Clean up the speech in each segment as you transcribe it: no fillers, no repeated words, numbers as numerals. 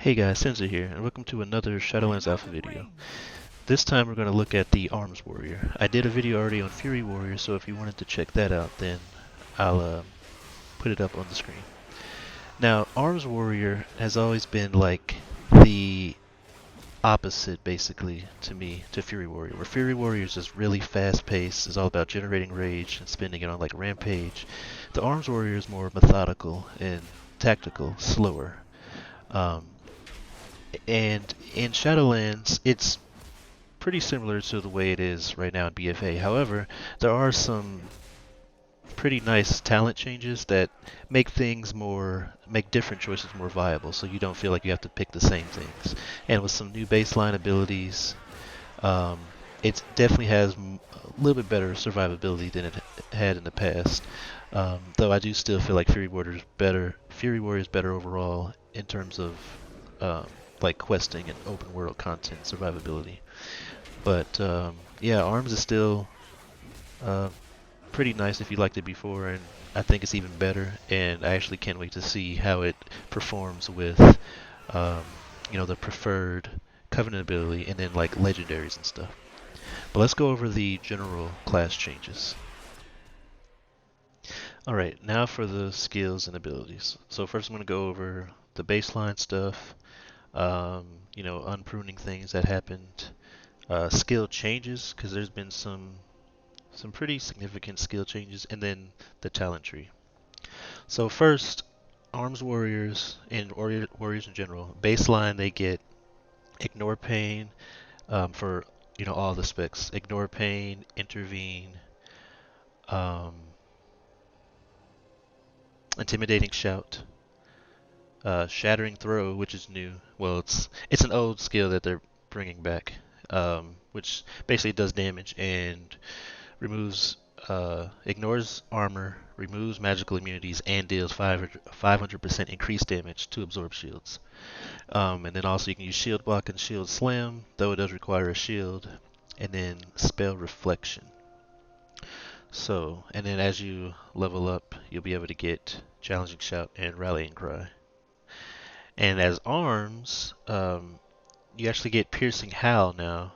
Hey guys, Senza here, and welcome to another Shadowlands Alpha video. This time we're going to look at the Arms Warrior. I did a video already on Fury Warrior, so if you wanted to check that out, then I'll put it up on the screen. Now, Arms Warrior has always been like the opposite, basically, to me, to Fury Warrior. Where Fury Warrior is just really fast-paced, is all about generating rage and spending it on like Rampage. The Arms Warrior is more methodical and tactical, slower. Um, And in Shadowlands, it's pretty similar to the way it is right now in BFA. However, there are some pretty nice talent changes that make different choices more viable, so you don't feel like you have to pick the same things. And with some new baseline abilities, um, it definitely has a little bit better survivability than it had in the past. Though I do still feel like Fury Warrior is better overall in terms of um, like questing and open world content survivability. But yeah, Arms is still uh, pretty nice if you liked it before, and I think it's even better. And I actually can't wait to see how it performs with um, the preferred Covenant ability and then like legendaries and stuff. But let's go over the general class changes. Alright, now for the skills and abilities. So first I'm going to go over the baseline stuff, unpruning things that happened, skill changes, because there's been some pretty significant skill changes, and then the talent tree. So first, Arms Warriors and Warriors in general, baseline they get Ignore Pain for all the specs. Ignore Pain, Intervene, um, Intimidating Shout, Shattering Throw, which is new. Well, it's an old skill that they're bringing back, which basically does damage and removes, ignores armor, removes magical immunities, and deals 500% increased damage to absorb shields. And then also you can use Shield Block and Shield Slam, though it does require a shield, and then Spell Reflection. So, and then as you level up, you'll be able to get Challenging Shout and Rallying Cry. And as arms, you actually get Piercing Howl now,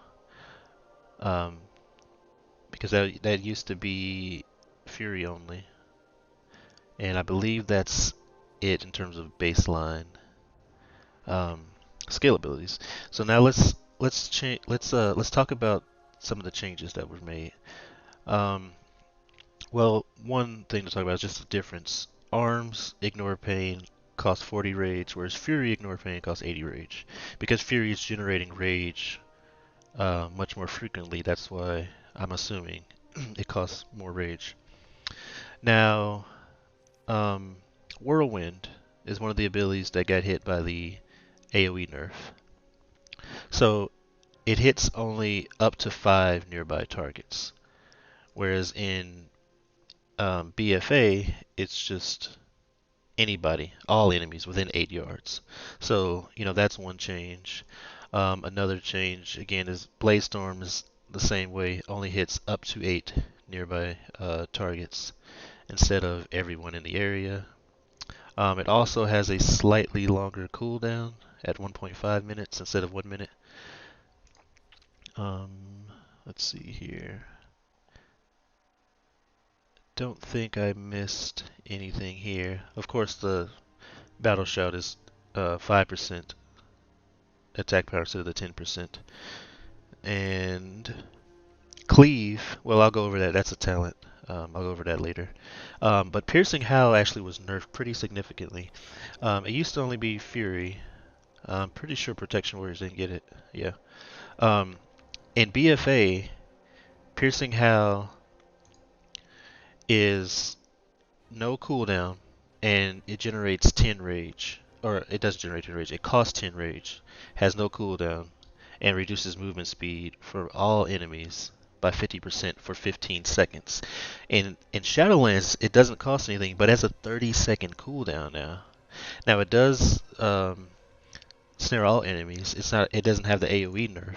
um, because that used to be Fury only, and I believe that's it in terms of baseline um, skill abilities. So now let's talk about some of the changes that were made. Um, well, one thing to talk about is just the difference. Arms Ignore Pain costs 40 rage, whereas Fury Ignore Pain costs 80 rage. Because Fury is generating rage much more frequently, that's why I'm assuming it costs more rage. Now, um, Whirlwind is one of the abilities that got hit by the AoE nerf. So it hits only up to 5 nearby targets, whereas in BFA, it's just anybody, all enemies within 8 yards. So, that's one change. Another change, again, is Blaze Storm is the same way, only hits up to 8 nearby targets instead of everyone in the area. It also has a slightly longer cooldown at 1.5 minutes instead of 1 minute. Um, let's see here. Don't think I missed anything here. Of course, the Battle Shout is 5% attack power instead of the 10%. And Cleave, well, I'll go over that. That's a talent. I'll go over that later. But Piercing Howl actually was nerfed pretty significantly. It used to only be Fury. I'm pretty sure Protection Warriors didn't get it. Yeah. Um, in BFA, Piercing Howl is no cooldown, and it generates 10 rage. Or it doesn't generate 10 rage, it costs 10 rage, has no cooldown, and reduces movement speed for all enemies by 50% for 15 seconds. In Shadowlands, it doesn't cost anything, but it has a 30-second cooldown now. Now it does snare all enemies. It doesn't have the AoE nerf,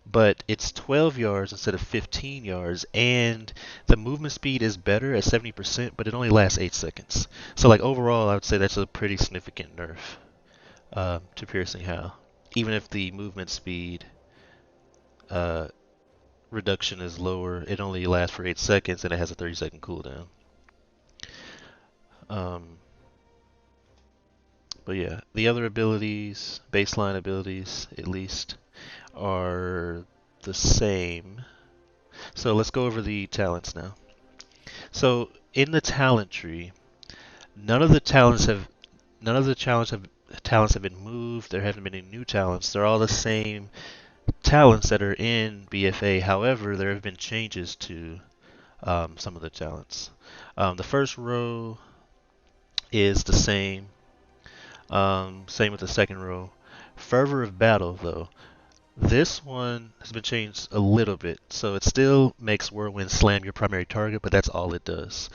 but it's 12 yards instead of 15 yards, and the movement speed is better at 70%, but it only lasts 8 seconds. So like overall, I would say that's a pretty significant nerf. to piercing how. Even if the movement speed uh, reduction is lower, it only lasts for 8 seconds and it has a 30-second cooldown. Um, but yeah, the other abilities, baseline abilities at least, are the same. So let's go over the talents now. So in the talent tree, none of the talents have none of the talents have been moved. There haven't been any new talents. They're all the same talents that are in BFA. However, there have been changes to some of the talents. The first row is the same. Same with the second row. Fervor of Battle, though. This one has been changed a little bit, so it still makes Whirlwind Slam your primary target, but that's all it does.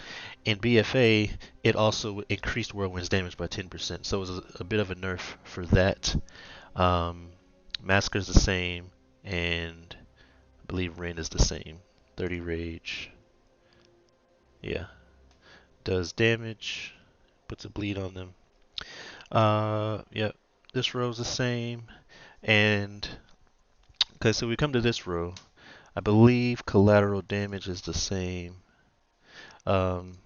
In BFA, it also increased Whirlwind's damage by 10%, so it was a bit of a nerf for that. Um, Massacre's the same, and I believe Rend is the same. 30 Rage. Yeah. Does damage, puts a bleed on them. Yeah, this row's the same, and okay, so we come to this row. I believe collateral damage is the same. Um,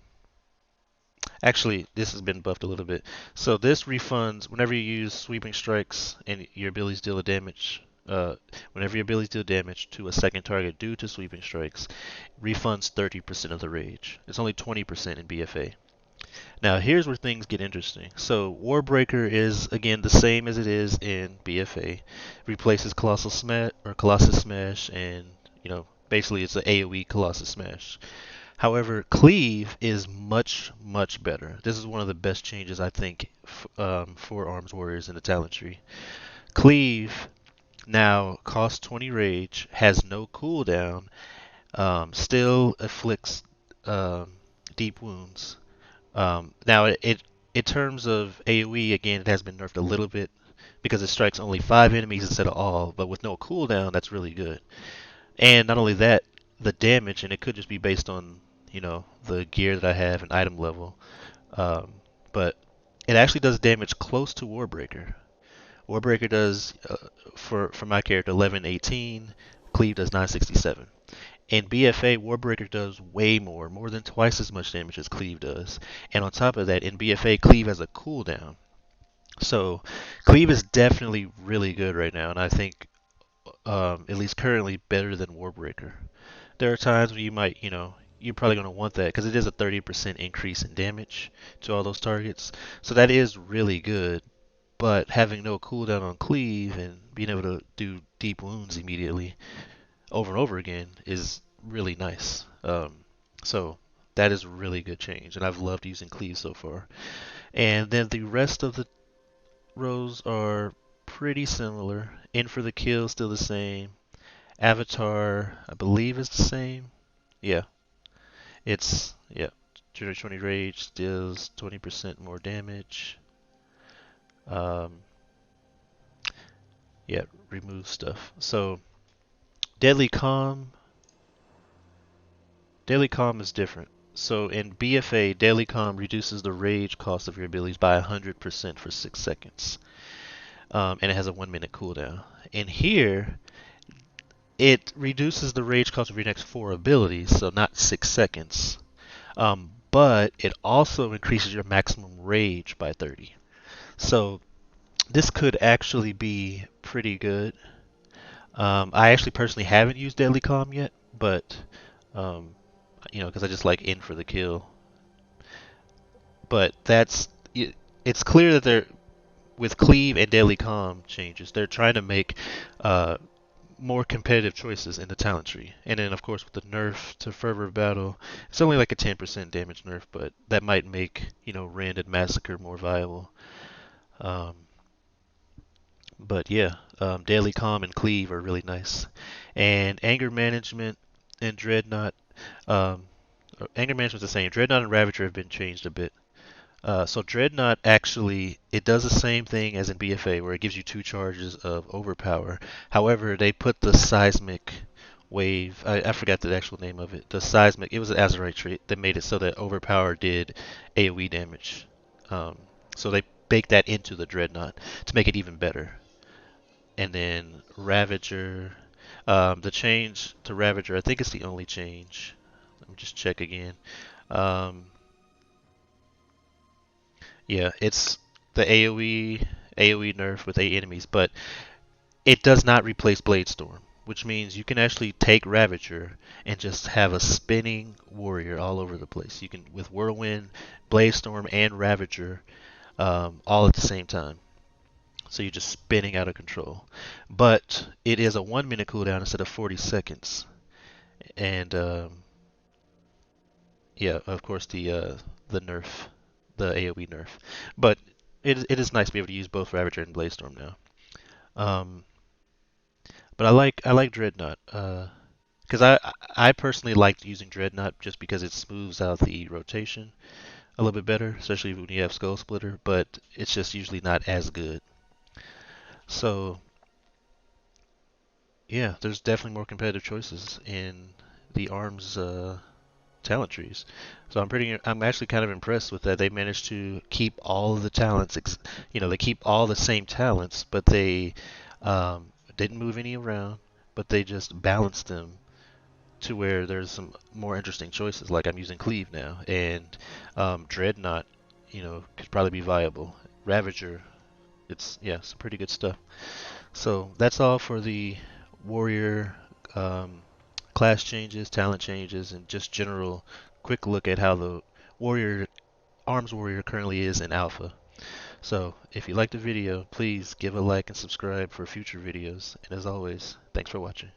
Actually, this has been buffed a little bit. So this refunds whenever you use sweeping strikes and your abilities deal a damage. Whenever your abilities deal damage to a second target due to sweeping strikes, refunds 30% of the rage. It's only 20% in BFA. Now here's where things get interesting. So Warbreaker is again the same as it is in BFA. Replaces Colossal Smash or Colossus Smash, and basically it's an AOE Colossus Smash. However, Cleave is much, much better. This is one of the best changes, I think, for Arms Warriors in the talent tree. Cleave now costs 20 rage, has no cooldown, still afflicts um, deep wounds. Now, in terms of AoE, again, it has been nerfed a little bit because it strikes only 5 enemies instead of all, but with no cooldown, that's really good. And not only that, the damage, and it could just be based on, the gear that I have and item level, um, but it actually does damage close to Warbreaker. Warbreaker does, for my character, 1118. Cleave does 967. In BFA, Warbreaker does way more than twice as much damage as Cleave does. And on top of that, in BFA, Cleave has a cooldown. So, Cleave is definitely really good right now, and I think, at least currently, better than Warbreaker. There are times when you might, you're probably going to want that because it is a 30% increase in damage to all those targets. So that is really good. But having no cooldown on Cleave and being able to do deep wounds immediately over and over again is really nice. So that is a really good change, and I've loved using Cleave so far. And then the rest of the rows are pretty similar. In for the kill, still the same. Avatar, I believe, is the same. Yeah, yeah. 20 rage deals 20% more damage. Um, yeah, remove stuff. So Deadly Calm. Deadly Calm is different. So in BFA, Deadly Calm reduces the rage cost of your abilities by 100% for 6 seconds. And it has a 1-minute cooldown. In here, it reduces the rage cost of your next 4 abilities, so not 6 seconds. But it also increases your maximum rage by 30. So this could actually be pretty good. I actually personally haven't used Deadly Calm yet, but um, because I just like in for the kill. But it's clear that they're with Cleave and Deadly Calm changes. They're trying to make uh, more competitive choices in the talent tree. And then, of course, with the nerf to Fervor Battle, it's only like a 10% damage nerf, but that might make, Rend and Massacre more viable. Um, but yeah, Daily Calm and Cleave are really nice. And Anger Management and Dreadnought, um, Anger Management's the same. Dreadnought and Ravager have been changed a bit. So Dreadnought actually, it does the same thing as in BFA, where it gives you 2 charges of overpower. However, they put the seismic wave. I forgot the actual name of it. The seismic. It was an Azerite trait that made it so that overpower did AOE damage. Um, so bake that into the Dreadnought to make it even better. And then Ravager, the change to Ravager, I think it's the only change. Let me just check again. Um, yeah, it's the AoE nerf with 8 enemies, but it does not replace Bladestorm, which means you can actually take Ravager and just have a spinning warrior all over the place. You can with Whirlwind, Bladestorm, and Ravager all at the same time. So you're just spinning out of control. But it is a 1 minute cooldown instead of 40 seconds. And yeah, of course the nerf, the AoE nerf. But it is nice to be able to use both Ravager and Bladestorm now. Um, but I like Dreadnought. Because I personally liked using Dreadnought just because it smooths out the rotation a little bit better, especially when you have Skull Splitter. But it's just usually not as good. So yeah, there's definitely more competitive choices in the ARMS talent trees. So I'm actually kind of impressed with that. They managed to keep all of the talents, they keep all the same talents, but they didn't move any around, but they just balanced them to where there's some more interesting choices. Like I'm using Cleave now, and Dreadnought, could probably be viable. Ravager, yeah, some pretty good stuff. So that's all for the warrior um, class changes, talent changes, and just general quick look at how the warrior arms warrior currently is in alpha. So if you liked the video, please give a like and subscribe for future videos. And as always, thanks for watching.